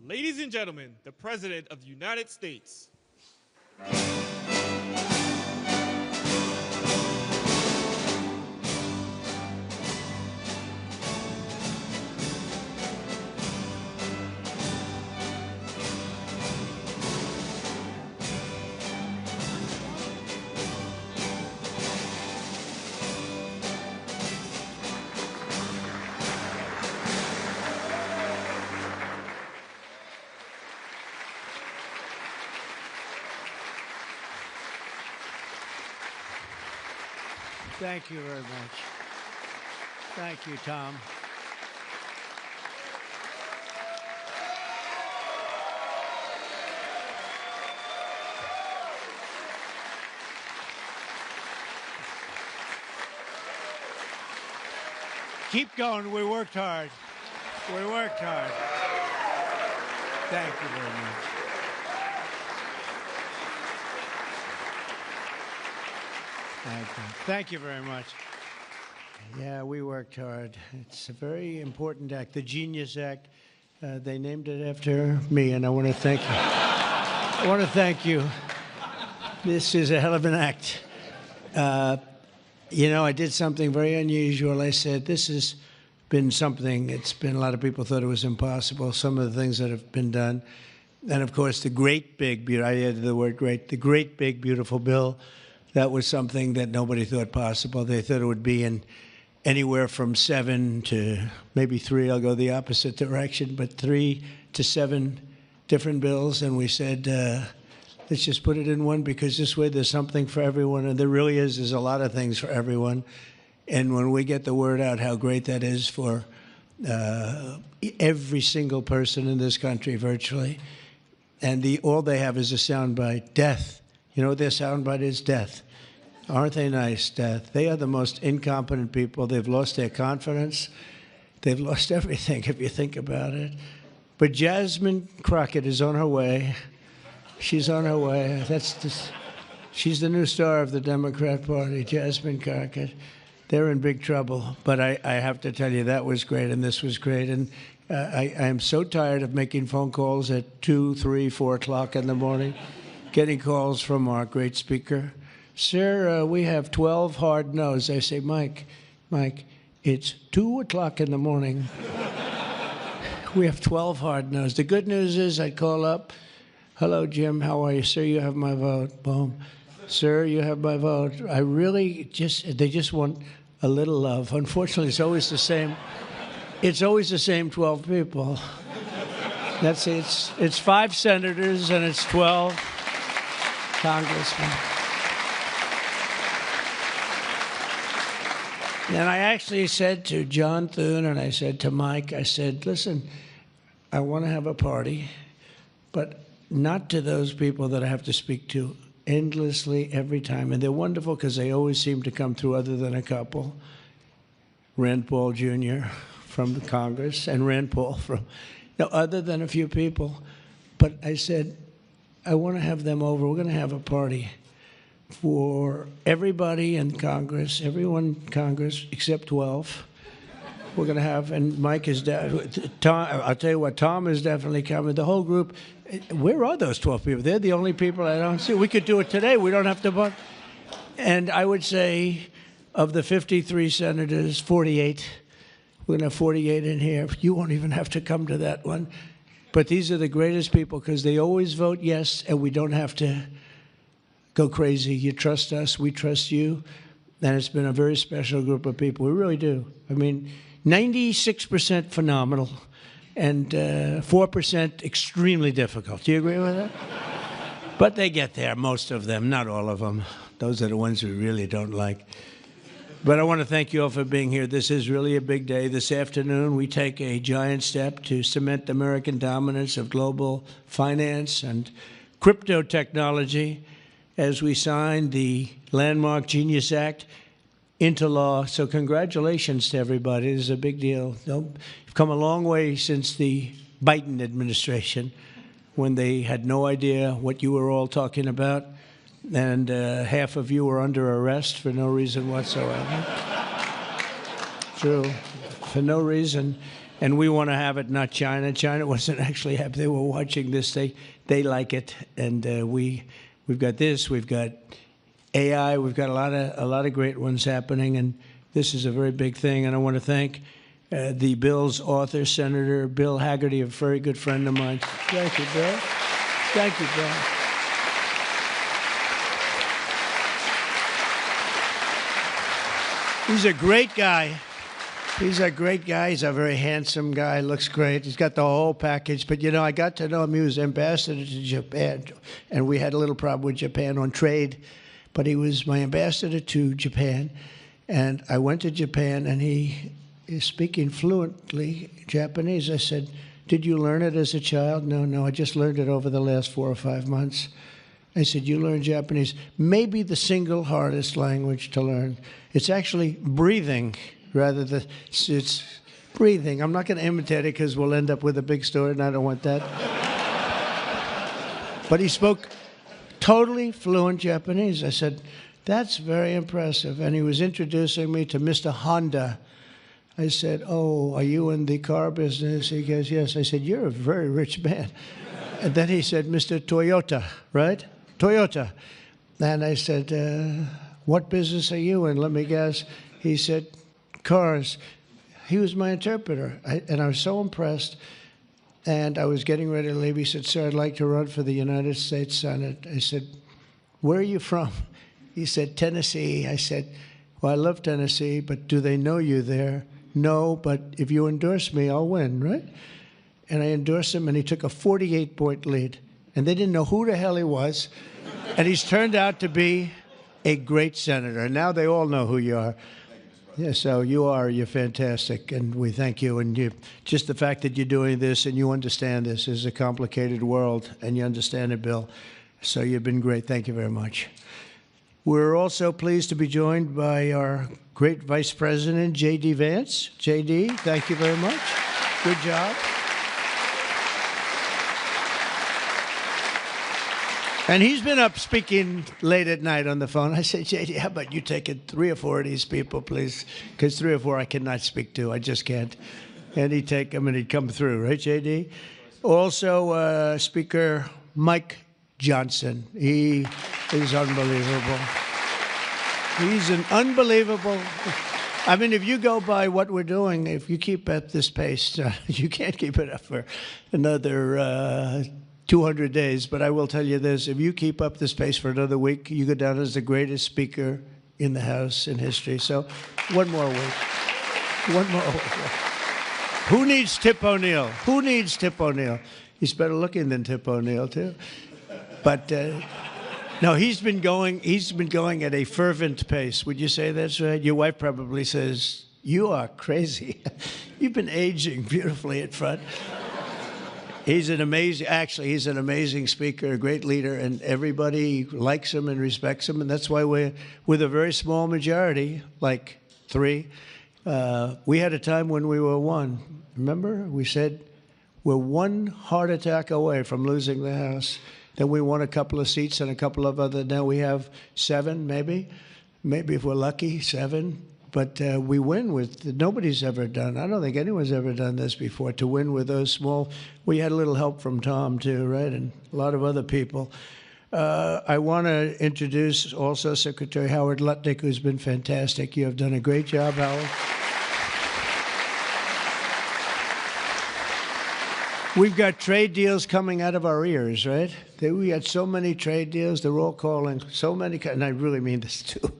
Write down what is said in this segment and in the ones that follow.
Ladies and gentlemen, the President of the United States. Thank you very much. Thank you, Tom. Keep going. We worked hard. We worked hard. Thank you very much. Thank you very much. Yeah, we worked hard. It's a very important act, the Genius Act. They named it after me, and I want to thank you. I want to thank you. This is a hell of an act. You know, I did something very unusual. I said, this has been something, it's been, a lot of people thought it was impossible, some of the things that have been done. And of course, the great big, I added the word great, the great big beautiful bill. That was something that nobody thought possible. They thought it would be in anywhere from 7 to maybe 3. I'll go the opposite direction, but 3 to 7 different bills. And we said, let's just put it in one, because this way there's something for everyone. And there really is. There's a lot of things for everyone. And when we get the word out how great that is for every single person in this country, virtually, and all they have is a soundbite, death. You know what their soundbite is? Death. Aren't they nice? Death. They are the most incompetent people. They've lost their confidence. They've lost everything, if you think about it. But Jasmine Crockett is on her way. She's on her way. She's the new star of the Democrat Party, Jasmine Crockett. They're in big trouble. But I have to tell you, that was great, and this was great. And I am so tired of making phone calls at 2, 3, 4 o'clock in the morning. Getting calls from our great speaker. Sir, we have 12 hard no's. I say, Mike, it's 2 o'clock in the morning. We have 12 hard no's. The good news is I call up, hello, Jim, how are you? Sir, you have my vote. Boom. Sir, you have my vote. I really they just want a little love. Unfortunately, it's always the same. It's always the same 12 people. That's it. It's 5 senators and it's 12 congressmen. And I actually said to John Thune and I said to Mike, I said, listen, I want to have a party, but not to those people that I have to speak to endlessly every time. And they're wonderful because they always seem to come through, other than a couple. Rand Paul Jr. from the Congress and Rand Paul from, other than a few people. But I said, I want to have them over. We're going to have a party for everybody in Congress, everyone in Congress except 12. we're going to have, and Mike is, Tom, I'll tell you what, Tom is definitely coming. The whole group, where are those 12 people? They're the only people I don't see. We could do it today. We don't have to vote. And I would say of the 53 senators, 48, we're going to have 48 in here. You won't even have to come to that one. But these are the greatest people because they always vote yes, and we don't have to go crazy. You trust us, we trust you. And it's been a very special group of people. We really do. I mean, 96% phenomenal and 4% extremely difficult. Do you agree with that? But they get there, most of them, not all of them. Those are the ones we really don't like. But I want to thank you all for being here. This is really a big day. This afternoon, we take a giant step to cement American dominance of global finance and crypto technology as we sign the landmark Genius Act into law. So congratulations to everybody. This is a big deal. You've come a long way since the Biden administration when they had no idea what you were all talking about. And half of you were under arrest for no reason whatsoever. True, for no reason. And we want to have it, not China. China wasn't actually happy. They were watching this. They like it. And we've got this. We've got AI. We've got a lot of great ones happening. And this is a very big thing. And I want to thank the bill's author, Senator Bill Hagerty, a very good friend of mine. Thank you, Bill. Thank you, Bill. He's a great guy. He's a great guy. He's a very handsome guy. Looks great. He's got the whole package. But, you know, I got to know him. He was ambassador to Japan. And we had a little problem with Japan on trade. But he was my ambassador to Japan. And I went to Japan, and he is speaking fluently Japanese. I said, did you learn it as a child? No, I just learned it over the last 4 or 5 months. I said, you learned Japanese. Maybe the single hardest language to learn. It's actually breathing rather than, it's breathing. I'm not going to imitate it because we'll end up with a big story, and I don't want that. But he spoke totally fluent Japanese. I said, that's very impressive. And he was introducing me to Mr. Honda. I said, oh, are you in the car business? He goes, yes. I said, you're a very rich man. And then he said, Mr. Toyota, right? Toyota. And I said, what business are you in? Let me guess. He said, cars. He was my interpreter. And I was so impressed. And I was getting ready to leave. He said, sir, I'd like to run for the United States Senate. I said, where are you from? He said, Tennessee. I said, well, I love Tennessee, but do they know you there? No, but if you endorse me, I'll win, right? And I endorsed him, and he took a 48-point lead. And they didn't know who the hell he was. And he's turned out to be a great senator. And now they all know who you are. Yeah, so you're fantastic, and we thank you. And just the fact that you're doing this and you understand this is a complicated world, and you understand it, Bill. So you've been great. Thank you very much. We're also pleased to be joined by our great Vice President, J.D. Vance. J.D., thank you very much. Good job. And he's been up speaking late at night on the phone. I said, J.D., how about you taking 3 or 4 of these people, please? Because 3 or 4 I cannot speak to. I just can't. And he'd take them and he'd come through, right, J.D.? Also, Speaker Mike Johnson. He is unbelievable. He's an unbelievable. I mean, if you go by what we're doing, if you keep at this pace, you can't keep it up for another 200 days. But I will tell you this, if you keep up this pace for another week, you go down as the greatest speaker in the House in history. So one more week. One more week. Who needs Tip O'Neill? Who needs Tip O'Neill? He's better looking than Tip O'Neill, too. But no, he's been going at a fervent pace. Would you say that's right? Your wife probably says, you are crazy. You've been aging beautifully at front. He's an amazing speaker, a great leader, and everybody likes him and respects him. And that's why we're with a very small majority, like 3. We had a time when we were 1. Remember? We said we're 1 heart attack away from losing the House. Then we won a couple of seats and a couple of other. Now we have 7, maybe if we're lucky, 7. But we win with, nobody's ever done, I don't think anyone's ever done this before, to win with those small. We had a little help from Tom, too, right, and a lot of other people. I want to introduce also Secretary Howard Lutnick, who's been fantastic. You have done a great job, Howard. We've got trade deals coming out of our ears, right? We had so many trade deals. They're all calling so many, and I really mean this too.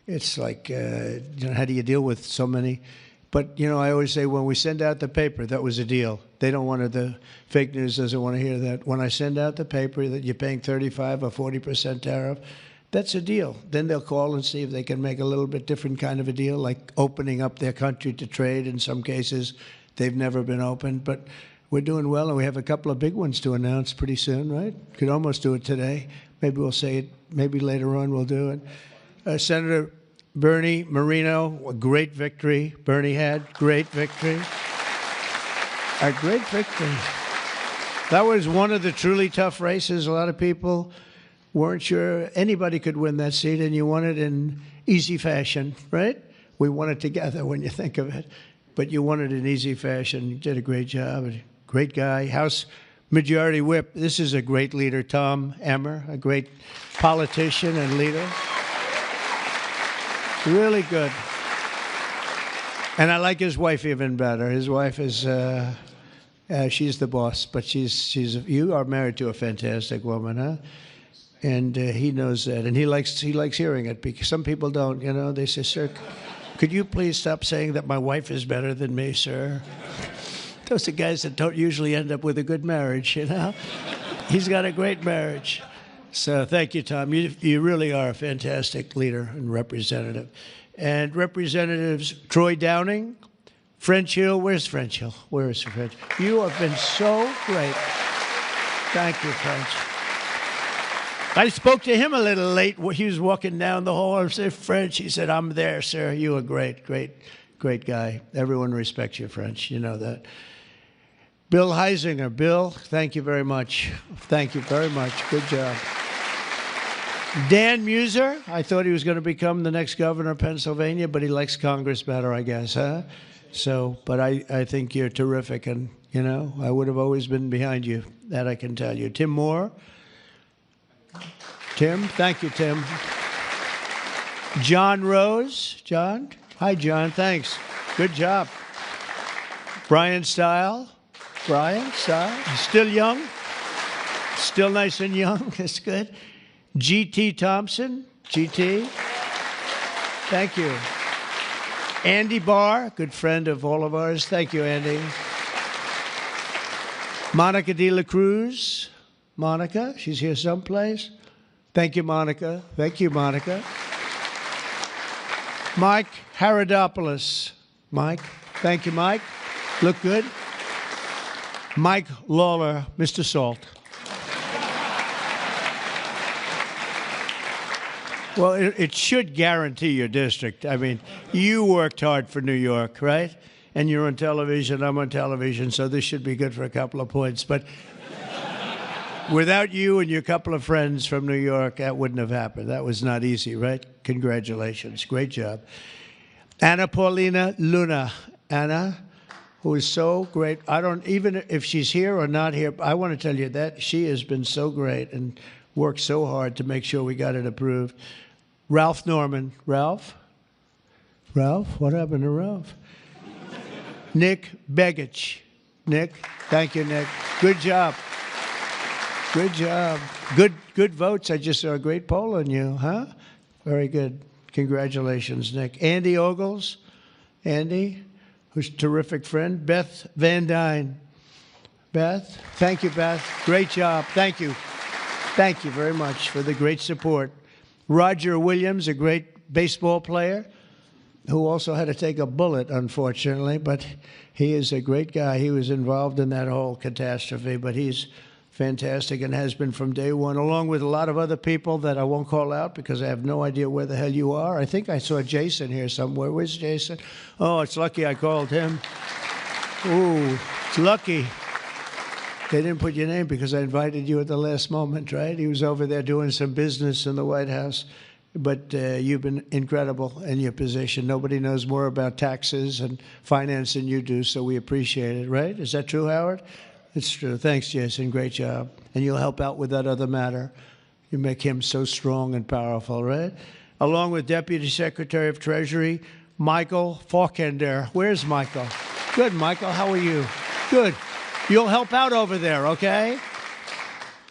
It's like, how do you deal with so many? But, I always say when we send out the paper, that was a deal. They don't want the fake news doesn't want to hear that. When I send out the paper that you're paying 35 or 40% tariff, that's a deal. Then they'll call and see if they can make a little bit different kind of a deal, like opening up their country to trade. In some cases, they've never been opened. But we're doing well, and we have a couple of big ones to announce pretty soon, right? Could almost do it today. Maybe we'll say it. Maybe later on we'll do it. Senator Bernie Moreno, a great victory. Bernie had great victory. A great victory. That was one of the truly tough races. A lot of people weren't sure anybody could win that seat, and you won it in easy fashion, right? We won it together when you think of it. But you won it in easy fashion. You did a great job. Great guy. House Majority Whip. This is a great leader, Tom Emmer, a great politician and leader. Really good. And I like his wife even better. His wife is, she's the boss, but you are married to a fantastic woman, huh? And he knows that, and he likes hearing it, because some people don't, they say, sir, could you please stop saying that my wife is better than me, sir? Those are guys that don't usually end up with a good marriage, He's got a great marriage. So thank you, Tom. You really are a fantastic leader and representative. And Representatives Troy Downing, French Hill. Where's French Hill? Where is French? You have been so great. Thank you, French. I spoke to him a little late. He was walking down the hall. I said, French. He said, I'm there, sir. You are great, great, great guy. Everyone respects you, French. You know that. Bill Heisinger. Bill, thank you very much. Thank you very much. Good job. Dan Muser. I thought he was going to become the next governor of Pennsylvania, but he likes Congress better, I guess, huh? So, but I think you're terrific, and, I would have always been behind you. That I can tell you. Tim Moore. Tim. Thank you, Tim. John Rose. John. Hi, John. Thanks. Good job. Brian Stile. Brian Stile. Still young. Still nice and young. That's good. G.T. Thompson. G.T. Thank you. Andy Barr, good friend of all of ours. Thank you, Andy. Monica De La Cruz. Monica, she's here someplace. Thank you, Monica. Thank you, Monica. Mike Haradopoulos. Mike. Thank you, Mike. Look good. Mike Lawler, Mr. Salt. Well, it should guarantee your district. I mean, you worked hard for New York, right? And you're on television, I'm on television, so this should be good for a couple of points. But without you and your couple of friends from New York, that wouldn't have happened. That was not easy, right? Congratulations. Great job. Anna Paulina Luna. Anna, who is so great. Even if she's here or not here, I want to tell you that she has been so great and worked so hard to make sure we got it approved. Ralph Norman. Ralph? Ralph? What happened to Ralph? Nick Begich. Nick? Thank you, Nick. Good job. Good job. Good votes. I just saw a great poll on you, huh? Very good. Congratulations, Nick. Andy Ogles. Andy, who's a terrific friend. Beth Van Dyne. Beth? Thank you, Beth. Great job. Thank you. Thank you very much for the great support. Roger Williams, a great baseball player, who also had to take a bullet, unfortunately, but he is a great guy. He was involved in that whole catastrophe, but he's fantastic and has been from day one, along with a lot of other people that I won't call out because I have no idea where the hell you are. I think I saw Jason here somewhere. Where's Jason? Oh, it's lucky I called him. Ooh, it's lucky. They didn't put your name because I invited you at the last moment, right? He was over there doing some business in the White House. but you've been incredible in your position. Nobody knows more about taxes and finance than you do, so we appreciate it, right? Is that true, Howard? It's true. Thanks, Jason. Great job. And you'll help out with that other matter. You make him so strong and powerful, right? Along with Deputy Secretary of Treasury, Michael Faulkender. Where's Michael? Good, Michael. How are you? Good. You'll help out over there, okay?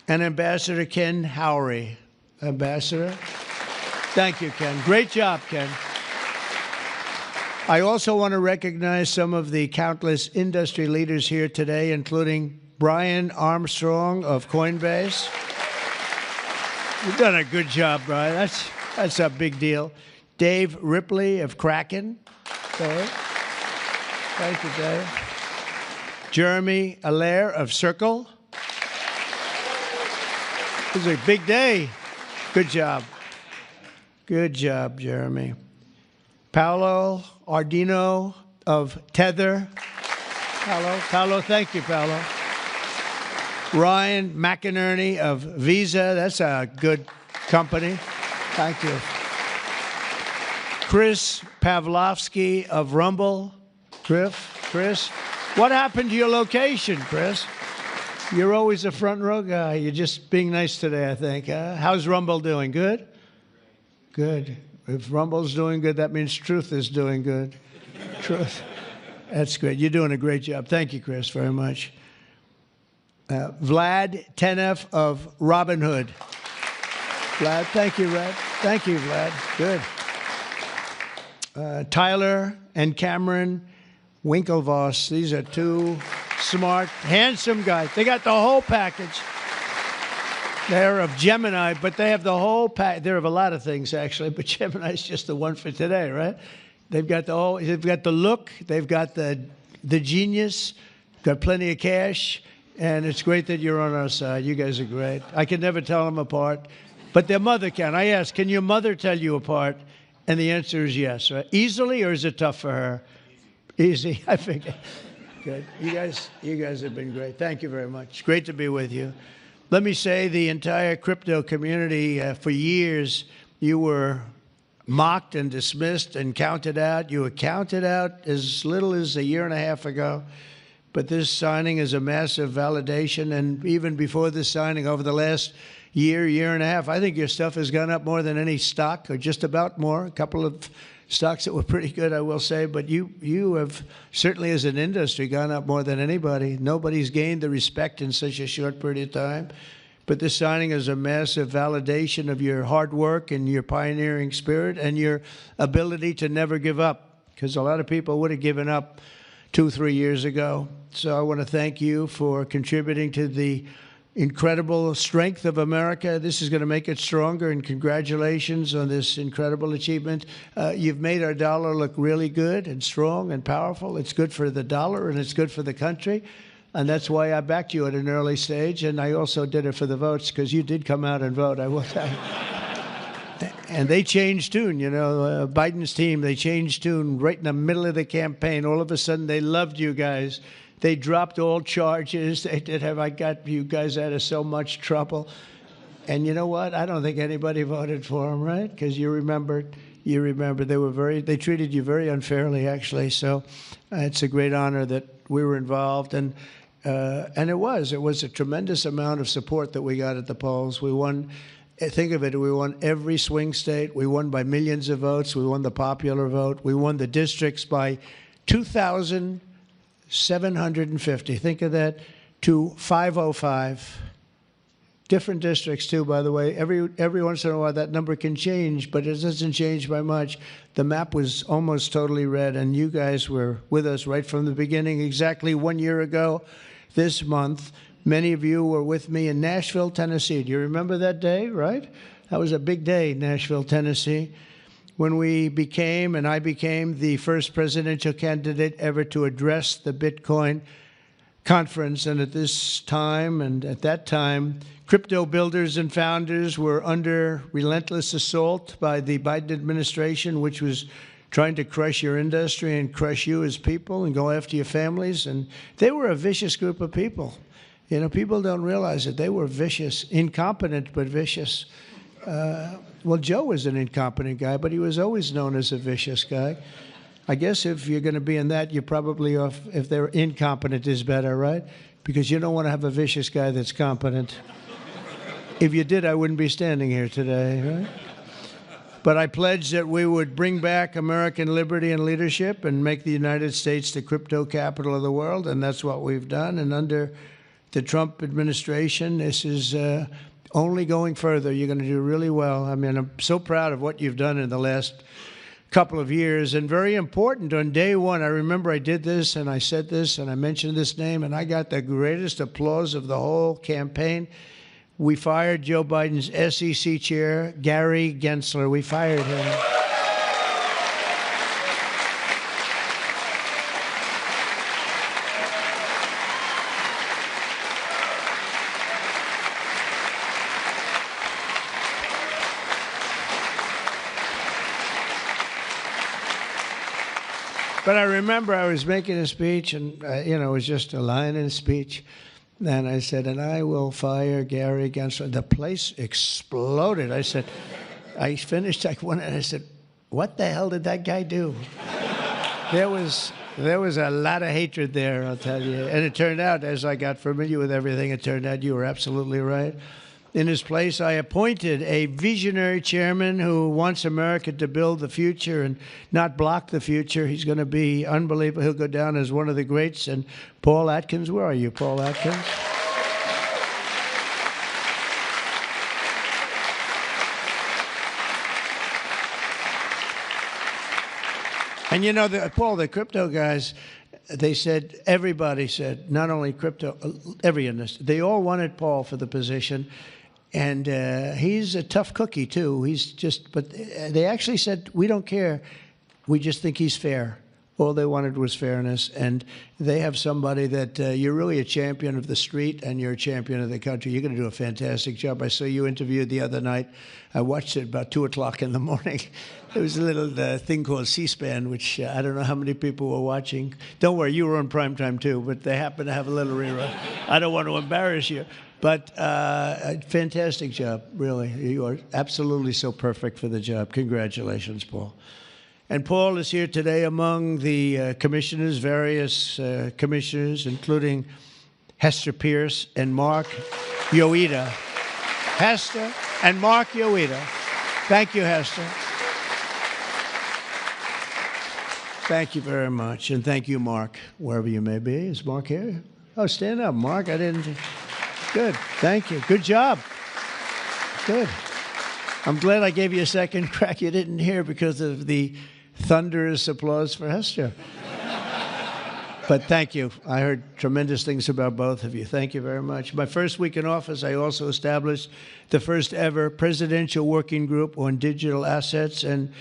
And Ambassador Ken Howry. Ambassador? Thank you, Ken. Great job, Ken. I also want to recognize some of the countless industry leaders here today, including Brian Armstrong of Coinbase. You've done a good job, Brian. That's a big deal. Dave Ripley of Kraken. Dave. Thank you, Dave. Jeremy Allaire of Circle. This is a big day. Good job. Good job, Jeremy. Paolo Ardino of Tether. Paolo, thank you, Paolo. Ryan McInerney of Visa. That's a good company. Thank you. Chris Pavlovsky of Rumble. Chris, what happened to your location, Chris? You're always a front row guy. You're just being nice today, I think. How's Rumble doing? Good? Good. If Rumble's doing good, that means Truth is doing good. Truth. That's good. You're doing a great job. Thank you, Chris, very much. Vlad Tenev of Robinhood. Vlad, thank you, Vlad. Thank you, Vlad. Good. Tyler and Cameron Winklevoss. These are two smart, handsome guys. They got the whole package. They're of Gemini, but they have the whole pack. They're of a lot of things, actually, but Gemini's just the one for today, right? They've got the whole, they've got the look, they've got the genius, got plenty of cash, and it's great that you're on our side. You guys are great. I can never tell them apart, but their mother can. I asked, can your mother tell you apart? And the answer is yes, right? Easily, or is it tough for her? Easy, I figured. Good. You guys have been great. Thank you very much. Great to be with you. Let me say the entire crypto community, for years, you were mocked and dismissed and counted out. You were counted out as little as a year and a half ago. But this signing is a massive validation. And even before this signing, over the last year and a half, I think your stuff has gone up more than any stock, or just about more. A couple of stocks that were pretty good, I will say. But you have certainly, as an industry, gone up more than anybody. Nobody's gained the respect in such a short period of time. But this signing is a massive validation of your hard work and your pioneering spirit and your ability to never give up, because a lot of people would have given up 2-3 years ago. So I want to thank you for contributing to the incredible strength of America. This is going to make it stronger, and congratulations on this incredible achievement. You've made our dollar look really good and strong and powerful. It's good for the dollar, and it's good for the country. And that's why I backed you at an early stage, and I also did it for the votes, because you did come out and vote, I will tell you. And they changed tune, you know, Biden's team, they changed tune right in the middle of the campaign. All of a sudden, they loved you guys. They dropped all charges. They did have, I got you guys out of so much trouble. And you know what? I don't think anybody voted for them, right? Because you remember they treated you very unfairly, actually. So it's a great honor that we were involved. And it was a tremendous amount of support that we got at the polls. We won, think of it, we won every swing state. We won by millions of votes. We won the popular vote. We won the districts by 2,750. Think of that, to 505. Different districts, too, by the way. Every once in a while, that number can change, but it doesn't change by much. The map was almost totally red, and you guys were with us right from the beginning. Exactly 1 year ago this month, many of you were with me in Nashville, Tennessee. Do you remember that day, right? That was a big day, Nashville, Tennessee, when I became the first presidential candidate ever to address the Bitcoin conference. And at this time, and at that time, crypto builders and founders were under relentless assault by the Biden administration, which was trying to crush your industry and crush you as people and go after your families. And they were a vicious group of people. You know, people don't realize it. They were vicious, incompetent, but vicious. Well, Joe was an incompetent guy, but he was always known as a vicious guy. I guess if you're going to be in that, you're probably off. If they're incompetent is better, right? Because you don't want to have a vicious guy that's competent. If you did, I wouldn't be standing here today, right? But I pledged that we would bring back American liberty and leadership and make the United States the crypto capital of the world, and that's what we've done. And under the Trump administration, this is only going further. You're going to do really well. I mean, I'm so proud of what you've done in the last couple of years, and very important. On day one, I remember I did this, and I said this, and I mentioned this name, and I got the greatest applause of the whole campaign. We fired Joe Biden's SEC chair, Gary Gensler. We fired him. But I remember I was making a speech, and it was just a line in a speech. And I said, and I will fire Gary Gensler. The place exploded. I finished like one, and I said, what the hell did that guy do? There was a lot of hatred there, I'll tell you. And it turned out, as I got familiar with everything, it turned out you were absolutely right. In his place, I appointed a visionary chairman who wants America to build the future and not block the future. He's going to be unbelievable. He'll go down as one of the greats. And Paul Atkins, where are you, Paul Atkins? And Paul, the crypto guys, they said, everybody said, not only crypto, every industry, they all wanted Paul for the position. And he's a tough cookie, too. But they actually said, we don't care. We just think he's fair. All they wanted was fairness. And they have somebody that you're really a champion of the street and you're a champion of the country. You're going to do a fantastic job. I saw you interviewed the other night. I watched it about 2 o'clock in the morning. There was a little thing called C-SPAN, which I don't know how many people were watching. Don't worry, you were on primetime, too, but they happen to have a little rerun. I don't want to embarrass you. But fantastic job, really. You are absolutely so perfect for the job. Congratulations, Paul. And Paul is here today among the commissioners, various commissioners, including Hester Pierce and Mark Yoida. Hester and Mark Yoida. Thank you, Hester. Thank you very much. And thank you, Mark, wherever you may be. Is Mark here? Oh, stand up, Mark. I didn't... Good. Thank you. Good job. Good. I'm glad I gave you a second crack you didn't hear because of the thunderous applause for Hester. But thank you. I heard tremendous things about both of you. Thank you very much. My first week in office, I also established the first ever presidential working group on digital assets, and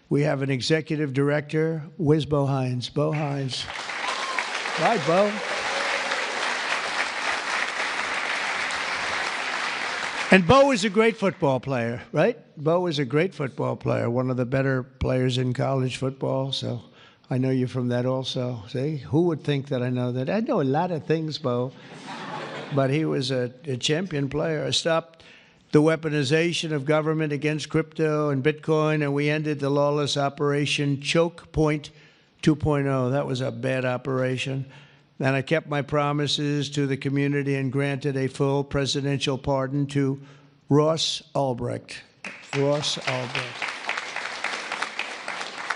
we have an executive director. Where's Bo Hines? Bo Hines. Hi, Bo. And Bo is a great football player, right? Bo is a great football player, one of the better players in college football. So I know you from that also. See, who would think that I know that? I know a lot of things, Bo. But he was a champion player. I stopped the weaponization of government against crypto and Bitcoin, and we ended the lawless operation Choke Point 2.0. That was a bad operation. And I kept my promises to the community and granted a full presidential pardon to Ross Ulbricht. Ross Ulbricht.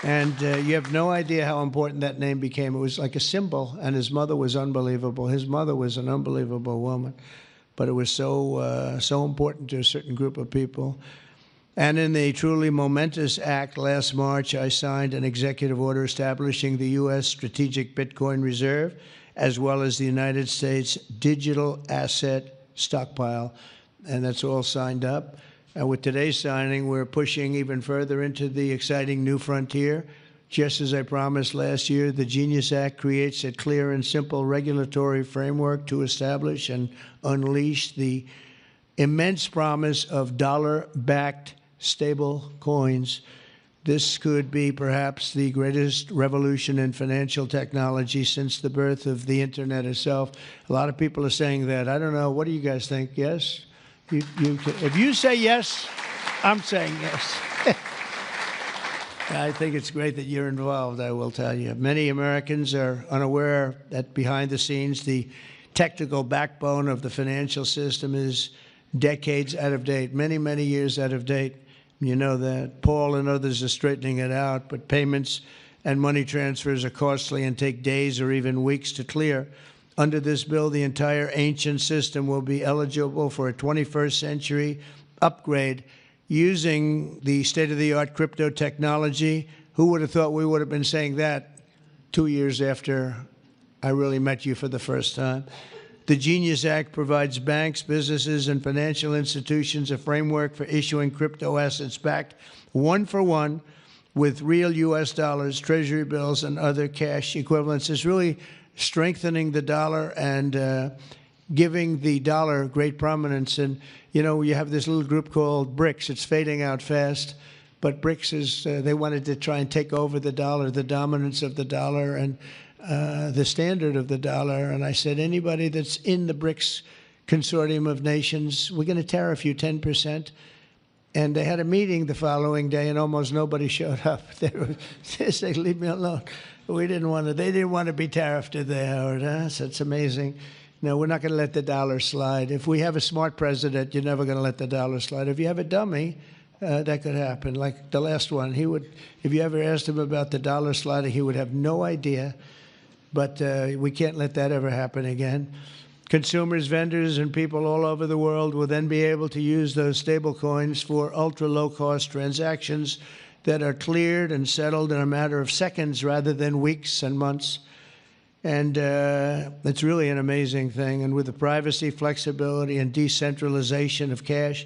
And you have no idea how important that name became. It was like a symbol, and his mother was unbelievable. His mother was an unbelievable woman. But it was so important to a certain group of people. And in the truly momentous act last March, I signed an executive order establishing the U.S. Strategic Bitcoin Reserve, as well as the United States Digital Asset Stockpile. And that's all signed up. And with today's signing, we're pushing even further into the exciting new frontier. Just as I promised last year, the Genius Act creates a clear and simple regulatory framework to establish and unleash the immense promise of dollar-backed stable coins. This could be perhaps the greatest revolution in financial technology since the birth of the Internet itself. A lot of people are saying that. I don't know. What do you guys think? Yes? If you say yes, I'm saying yes. I think it's great that you're involved, I will tell you. Many Americans are unaware that behind the scenes, the technical backbone of the financial system is decades out of date, many, many years out of date. You know that. Paul and others are straightening it out, but payments and money transfers are costly and take days or even weeks to clear. Under this bill, the entire ancient system will be eligible for a 21st century upgrade using the state-of-the-art crypto technology. Who would have thought we would have been saying that 2 years after I really met you for the first time? The Genius Act provides banks, businesses, and financial institutions a framework for issuing crypto assets backed one-for-one with real U.S. dollars, treasury bills, and other cash equivalents. It's really strengthening the dollar and giving the dollar great prominence. And, you know, you have this little group called BRICS. It's fading out fast. But BRICS is, they wanted to try and take over the dollar, the dominance of the dollar, and the standard of the dollar. And I said, anybody that's in the BRICS consortium of nations, we're going to tariff you 10%. And they had a meeting the following day, and almost nobody showed up. They said, leave me alone. We didn't want to. They didn't want to be tariffed, did they, Howard? Huh? So it's amazing. No, we're not going to let the dollar slide. If we have a smart president, you're never going to let the dollar slide. If you have a dummy, that could happen. Like the last one, he would. If you ever asked him about the dollar sliding, he would have no idea. But we can't let that ever happen again. Consumers, vendors, and people all over the world will then be able to use those stablecoins for ultra-low-cost transactions that are cleared and settled in a matter of seconds rather than weeks and months. And it's really an amazing thing. And with the privacy, flexibility, and decentralization of cash,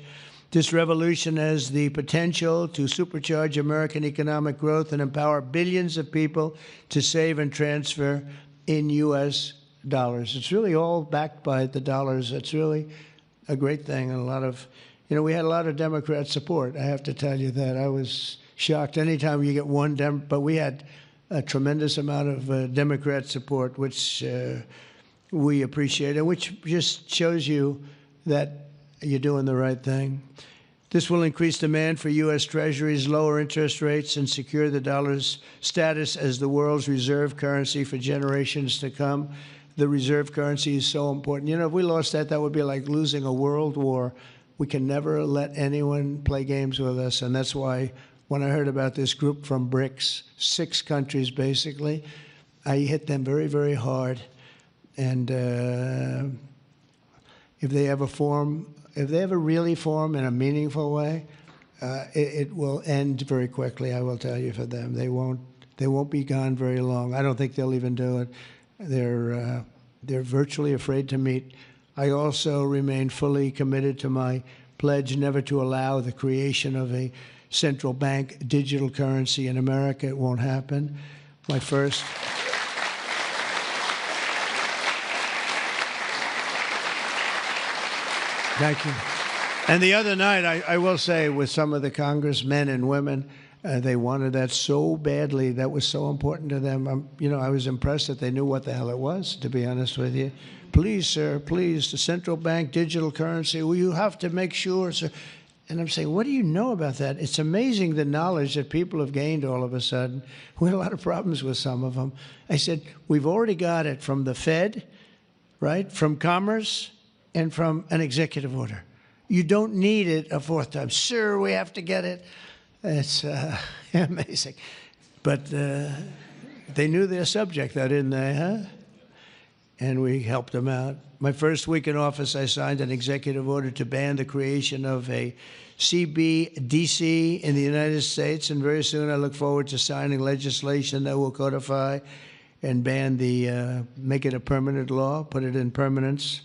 this revolution has the potential to supercharge American economic growth and empower billions of people to save and transfer in U.S. dollars. It's really all backed by the dollars. It's really a great thing. And a lot of, you know, we had a lot of Democrat support. I have to tell you that. I was shocked anytime you get one but we had a tremendous amount of Democrat support, which we appreciate, and which just shows you that you're doing the right thing. This will increase demand for U.S. Treasuries, lower interest rates, and secure the dollar's status as the world's reserve currency for generations to come. The reserve currency is so important. You know, if we lost that, that would be like losing a world war. We can never let anyone play games with us, and that's why when I heard about this group from BRICS, 6 countries basically, I hit them very, very hard. And if they ever really form in a meaningful way, it will end very quickly, I will tell you, for them. They won't be gone very long. I don't think they'll even do it. They're virtually afraid to meet. I also remain fully committed to my pledge never to allow the creation of a central bank digital currency in America. It won't happen. My first. Thank you. And the other night, I will say, with some of the congressmen and women, they wanted that so badly. That was so important to them. You know, I was impressed that they knew what the hell it was, to be honest with you. Please, sir, please, the central bank digital currency. Well, you have to make sure, sir. And I'm saying, what do you know about that? It's amazing the knowledge that people have gained all of a sudden. We had a lot of problems with some of them. I said, we've already got it from the Fed, right, from Commerce, and from an executive order. You don't need it a fourth time. Sir, we have to get it. It's amazing. But they knew their subject, though, didn't they, huh? And we helped them out. My first week in office, I signed an executive order to ban the creation of a CBDC in the United States, and very soon I look forward to signing legislation that will codify and ban make it a permanent law, put it in permanence.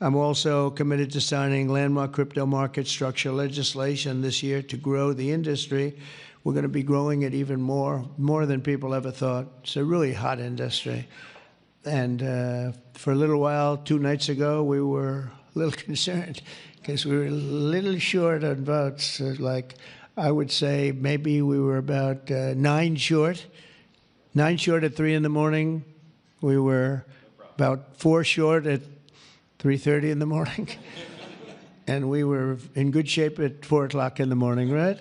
I'm also committed to signing landmark crypto market structure legislation this year to grow the industry. We're going to be growing it even more than people ever thought. It's a really hot industry. And for a little while, 2 nights ago, we were a little concerned because we were a little short on votes. Like, I would say maybe we were about 9 short. 9 short at 3 in the morning. We were about 4 short at 3:30 in the morning. and we were in good shape at 4 o'clock in the morning, right?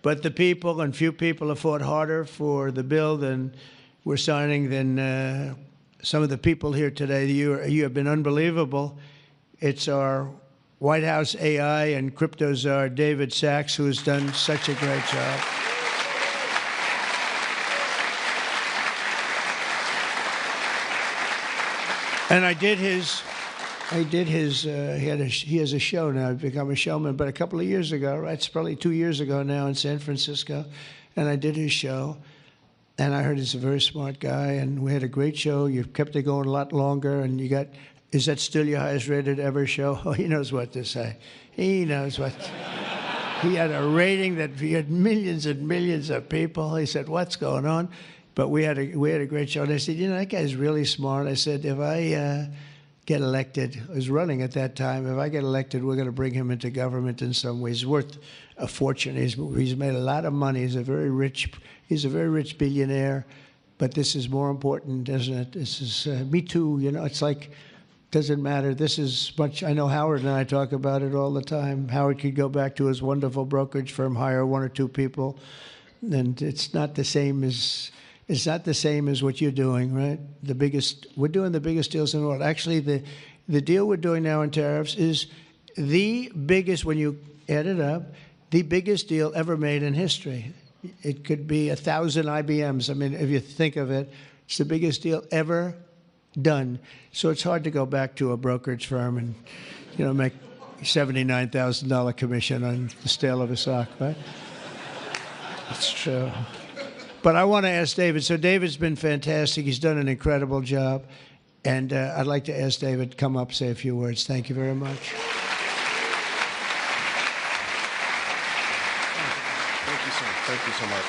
But the people, and few people have fought harder for the bill than we're signing than some of the people here today. You have been unbelievable. It's our White House AI and crypto czar, David Sachs, who has done such a great job. And he has a show now. He's become a showman, but a couple of years ago, right? It's probably 2 years ago now in San Francisco, and I did his show. And I heard he's a very smart guy, and we had a great show. You've kept it going a lot longer, and you got, is that still your highest rated ever show? Oh, he knows what to say. He knows what. He had a rating that he had millions and millions of people. He said, what's going on? But we had a great show. And I said, you know, that guy's really smart. I said, if I get elected, I was running at that time, if I get elected, we're going to bring him into government in some ways. He's worth a fortune. He's made a lot of money. He's a very rich billionaire. But this is more important, isn't it? This is, me too, you know, it's like, doesn't matter. This is much, I know Howard and I talk about it all the time. Howard could go back to his wonderful brokerage firm, hire 1 or 2 people, and it's not the same as what you're doing, right? We're doing the biggest deals in the world. Actually, the deal we're doing now in tariffs is the biggest, when you add it up, the biggest deal ever made in history. It could be 1,000 IBMs. I mean, if you think of it, it's the biggest deal ever done. So it's hard to go back to a brokerage firm and, you know, make $79,000 commission on the sale of a stock, right? It's true. But I want to ask David. So David's been fantastic. He's done an incredible job. And I'd like to ask David to come up, say a few words. Thank you very much. Thank you so much.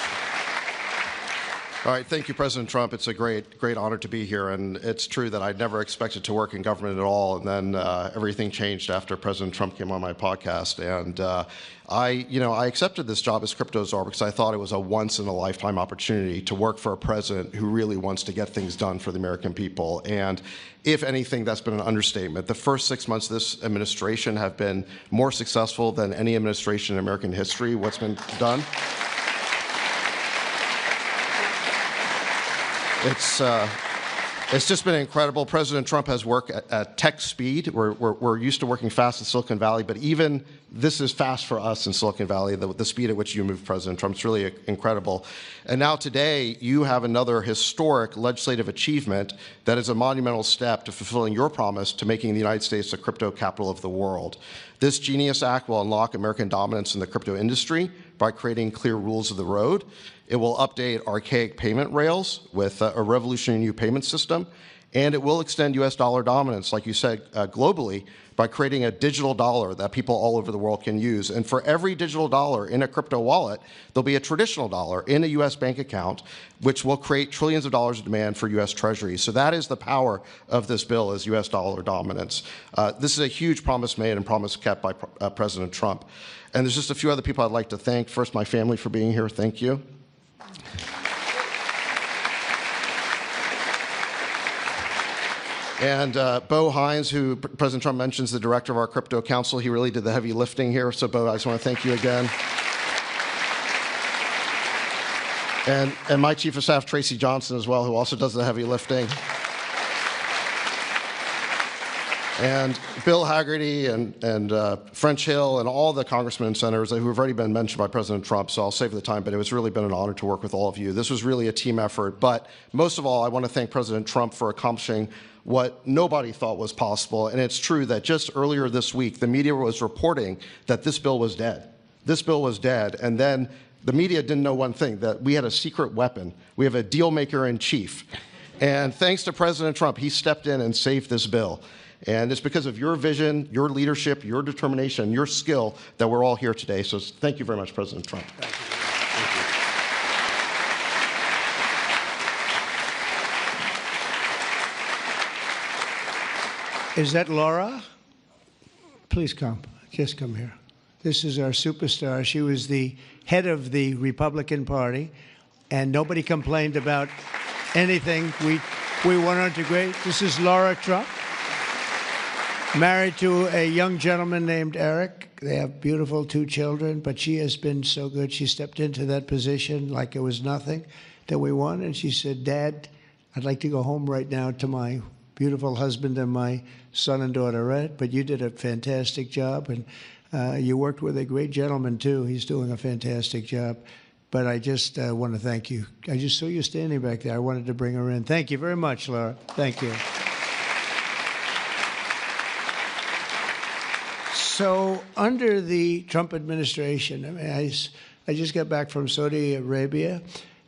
All right, thank you, President Trump. It's a great honor to be here, and it's true that I never expected to work in government at all, and then everything changed after President Trump came on my podcast, and I accepted this job as crypto czar because I thought it was a once-in-a-lifetime opportunity to work for a president who really wants to get things done for the American people, and if anything, that's been an understatement. The first 6 months of this administration have been more successful than any administration in American history. What's been done? It's just been incredible. President Trump has worked at tech speed. We're used to working fast in Silicon Valley, but even this is fast for us in Silicon Valley, the speed at which you move, President Trump. It's really incredible. And now today, you have another historic legislative achievement that is a monumental step to fulfilling your promise to making the United States the crypto capital of the world. This Genius Act will unlock American dominance in the crypto industry by creating clear rules of the road. It will update archaic payment rails with a revolutionary new payment system, and it will extend U.S. dollar dominance, like you said, globally, by creating a digital dollar that people all over the world can use. And for every digital dollar in a crypto wallet, there'll be a traditional dollar in a U.S. bank account, which will create trillions of dollars of demand for U.S. Treasuries. So that is the power of this bill, is U.S. dollar dominance. This is a huge promise made and promise kept by President Trump. And there's just a few other people I'd like to thank. First, my family for being here. Thank you. And Bo Hines, who President Trump mentions, the director of our crypto council, he really did the heavy lifting here. So Bo, I just want to thank you again. And my chief of staff, Tracy Johnson, as well, who also does the heavy lifting. And Bill Hagerty and French Hill and all the congressmen and senators who have already been mentioned by President Trump, so I'll save the time, but it was really been an honor to work with all of you. This was really a team effort, but most of all, I want to thank President Trump for accomplishing what nobody thought was possible, and it's true that just earlier this week, the media was reporting that this bill was dead. This bill was dead, and then the media didn't know one thing, that we had a secret weapon. We have a deal maker in chief. And thanks to President Trump, he stepped in and saved this bill. And it's because of your vision, your leadership, your determination, your skill that we're all here today. So thank you very much, President Trump. Thank you. Is that Laura? Please come. Just come here. This is our superstar. She was the head of the Republican Party, and nobody complained about anything. We went on to great. This is Laura Trump. Married to a young gentleman named Eric. They have beautiful 2 children, but she has been so good. She stepped into that position like it was nothing that we won, and she said, Dad, I'd like to go home right now to my beautiful husband and my son and daughter, right? But you did a fantastic job, and you worked with a great gentleman, too. He's doing a fantastic job. But I just want to thank you. I just saw you standing back there. I wanted to bring her in. Thank you very much, Laura. Thank you. So under the Trump administration, I mean, I just got back from Saudi Arabia,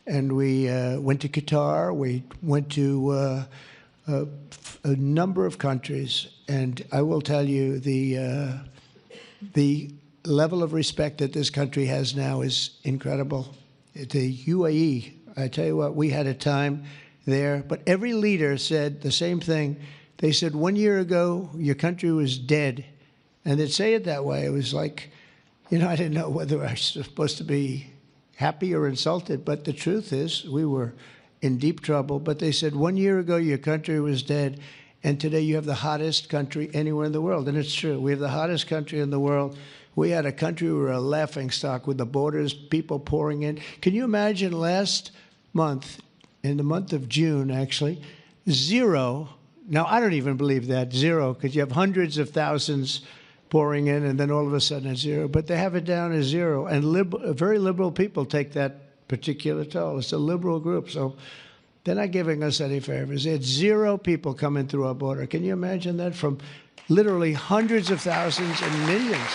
and we went to Qatar. We went to a number of countries, and I will tell you the level of respect that this country has now is incredible. The UAE, I tell you what, we had a time there, but every leader said the same thing. They said 1 year ago, your country was dead. And they'd say it that way. It was like, you know, I didn't know whether I was supposed to be happy or insulted. But the truth is, we were in deep trouble. But they said 1 year ago, your country was dead. And today you have the hottest country anywhere in the world. And it's true. We have the hottest country in the world. We had a country, we were a laughingstock with the borders, people pouring in. Can you imagine last month, in the month of June, actually, 0. Now, I don't even believe that, 0, because you have hundreds of thousands pouring in, and then all of a sudden it's 0. But they have it down as 0. And very liberal people take that particular toll. It's a liberal group. So they're not giving us any favors. They had 0 people coming through our border. Can you imagine that? From literally hundreds of thousands and millions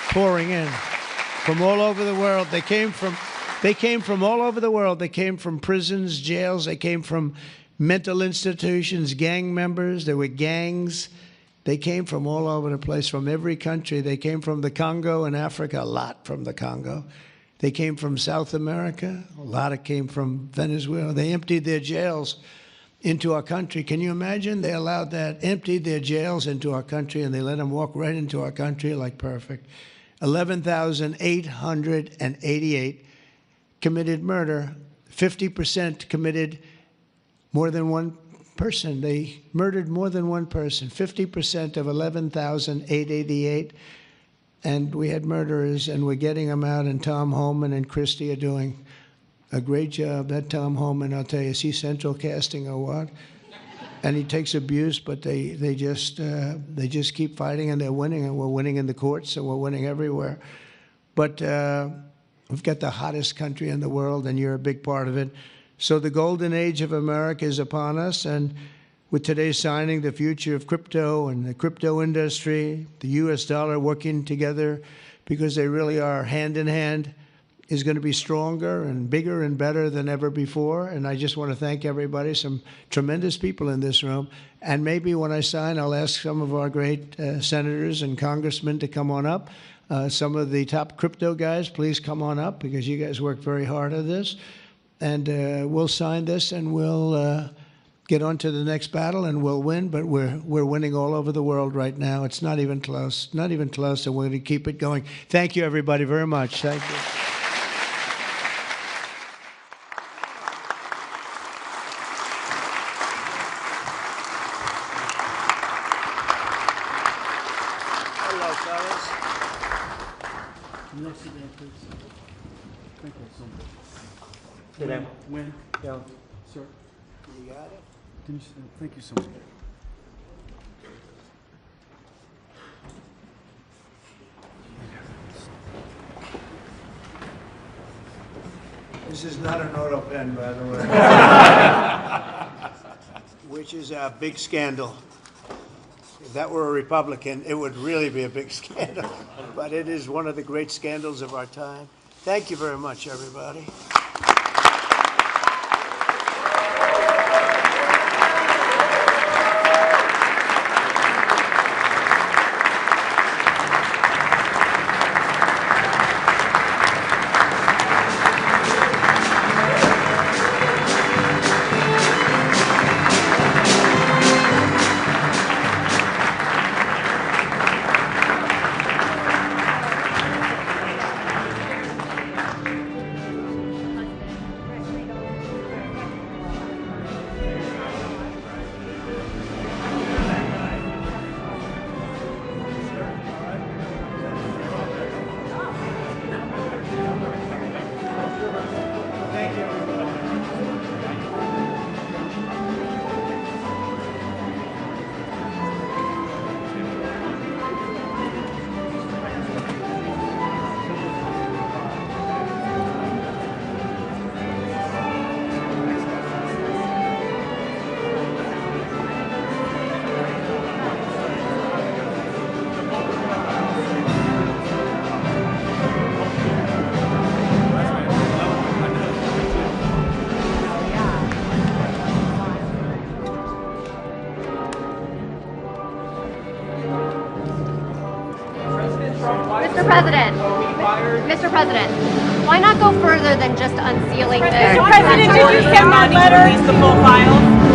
pouring in from all over the world. They came from all over the world. They came from prisons, jails. They came from mental institutions, gang members. There were gangs. They came from all over the place, from every country. They came from the Congo in Africa, a lot from the Congo. They came from South America. A lot came from Venezuela. They emptied their jails into our country. Can you imagine? They allowed that, emptied their jails into our country, and they let them walk right into our country like perfect. 11,888 committed murder. 50% committed more than one person. They murdered more than one person. 50% of 11,888. And we had murderers, and we're getting them out, and Tom Homan and Christie are doing a great job. That Tom Homan, I'll tell you, is he central casting or what? And he takes abuse, but they just keep fighting, and they're winning, and we're winning in the courts, and we're winning everywhere. But we've got the hottest country in the world, and you're a big part of it. So the golden age of America is upon us, and with today's signing, the future of crypto and the crypto industry, the U.S. dollar working together, because they really are hand in hand, is going to be stronger and bigger and better than ever before. And I just want to thank everybody, some tremendous people in this room. And maybe when I sign, I'll ask some of our great senators and congressmen to come on up. Some of the top crypto guys, please come on up, because you guys worked very hard at this. And we'll sign this, and we'll get on to the next battle, and we'll win. But we're winning all over the world right now. It's not even close, not even close, and we're going to keep it going. Thank you, everybody, very much. Thank you. Hello, fellas. Next to that, please. Thank you so much. Sit down. When? Yeah. Sir, You got it? can you, thank you so much. This is not an auto pen, by the way. Which is a big scandal. If that were a Republican, it would really be a big scandal. But it is one of the great scandals of our time. Thank you very much, everybody. President, Mr. President, why not go further than just unsealing this? Mr. President, did you send that letter? Release the full files?